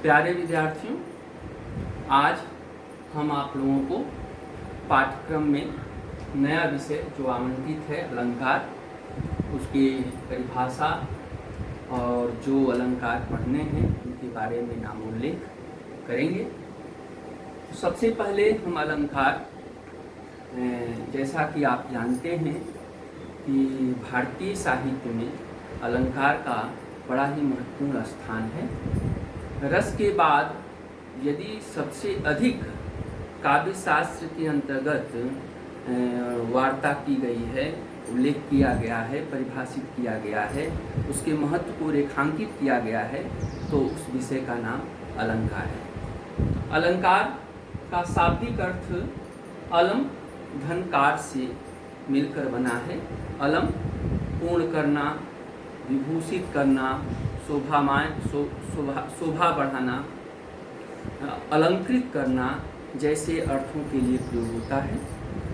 प्यारे विद्यार्थियों, आज हम आप लोगों को पाठ्यक्रम में नया विषय जो आमंत्रित है अलंकार, उसकी परिभाषा और जो अलंकार पढ़ने हैं उनके बारे में नामोल्लेख करेंगे। सबसे पहले हम अलंकार, जैसा कि आप जानते हैं कि भारतीय साहित्य में अलंकार का बड़ा ही महत्वपूर्ण स्थान है। रस के बाद यदि सबसे अधिक काव्य शास्त्र के अंतर्गत वार्ता की गई है, उल्लेख किया गया है, परिभाषित किया गया है, उसके महत्व को रेखांकित किया गया है, तो उस विषय का नाम अलंकार है। अलंकार का शाब्दिक अर्थ अलम धनकार से मिलकर बना है। अलम पूर्ण करना, विभूषित करना, शोभा बढ़ाना, अलंकृत करना जैसे अर्थों के लिए प्रयोग होता है।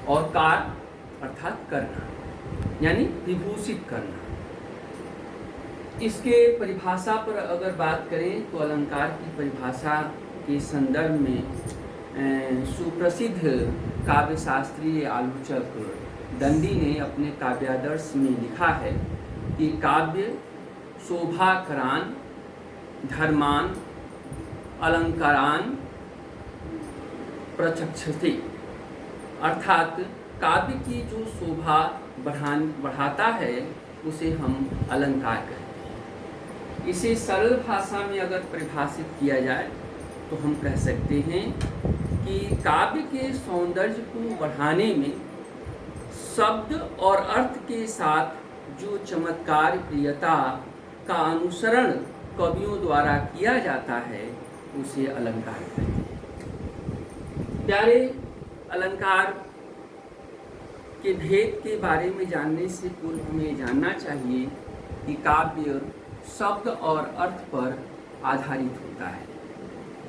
और कार अर्थात करना, यानी विभूषित करना। इसके परिभाषा पर अगर बात करें तो अलंकार की परिभाषा के संदर्भ में सुप्रसिद्ध काव्यशास्त्रीय आलोचक दंडी ने अपने काव्यादर्श में लिखा है कि काव्य शोभाकरान धर्मान अलंकारान प्रचक्षते, अर्थात काव्य की जो शोभा बढ़ाता है उसे हम अलंकार कहते हैं। इसे सरल भाषा में अगर परिभाषित किया जाए तो हम कह सकते हैं कि काव्य के सौंदर्य को बढ़ाने में शब्द और अर्थ के साथ जो चमत्कार प्रियता का अनुसरण कवियों द्वारा किया जाता है उसे अलंकार कहते हैं। प्यारे, अलंकार के भेद के बारे में जानने से पूर्व हमें जानना चाहिए कि काव्य शब्द और अर्थ पर आधारित होता है।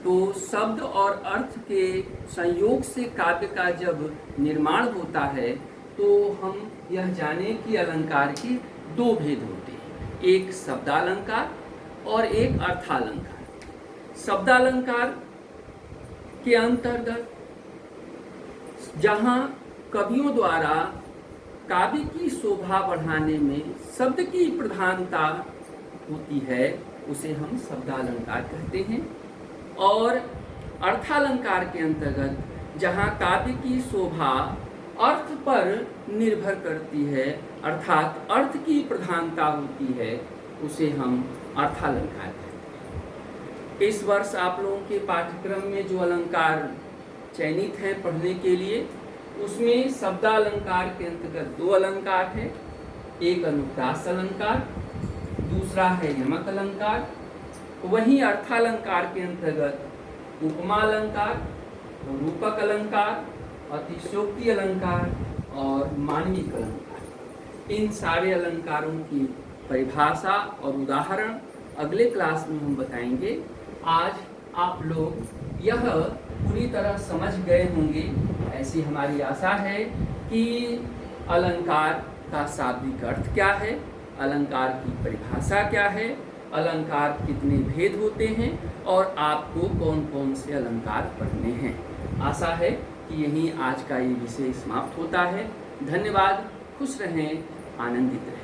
तो शब्द और अर्थ के संयोग से काव्य का जब निर्माण होता है तो हम यह जाने कि अलंकार के दो भेद होते हैं, एक शब्दालंकार और एक अर्थालंकार। शब्दालंकार के अंतर्गत जहाँ कवियों द्वारा काव्य की शोभा बढ़ाने में शब्द की प्रधानता होती है उसे हम शब्दालंकार कहते हैं। और अर्थालंकार के अंतर्गत जहाँ काव्य की शोभा अर्थ पर निर्भर करती है, अर्थात अर्थ की प्रधानता होती है, उसे हम अर्थालंकार कहते हैं। इस वर्ष आप लोगों के पाठ्यक्रम में जो अलंकार चयनित हैं पढ़ने के लिए, उसमें शब्दालंकार के अंतर्गत दो अलंकार है। एक अनुप्रास अलंकार, दूसरा है यमक अलंकार। वहीं अर्थालंकार के अंतर्गत उपमा अलंकार, रूपक अलंकार, अतिशयोक्ति अलंकार और मानविक अलंकार। इन सारे अलंकारों की परिभाषा और उदाहरण अगले क्लास में हम बताएंगे। आज आप लोग यह पूरी तरह समझ गए होंगे, ऐसी हमारी आशा है कि अलंकार का शाब्दिक अर्थ क्या है, अलंकार की परिभाषा क्या है, अलंकार कितने भेद होते हैं और आपको कौन कौन से अलंकार पढ़ने हैं। आशा है कि यहीं आज का ये विषय समाप्त होता है। धन्यवाद। खुश रहें, आनंदित रहें।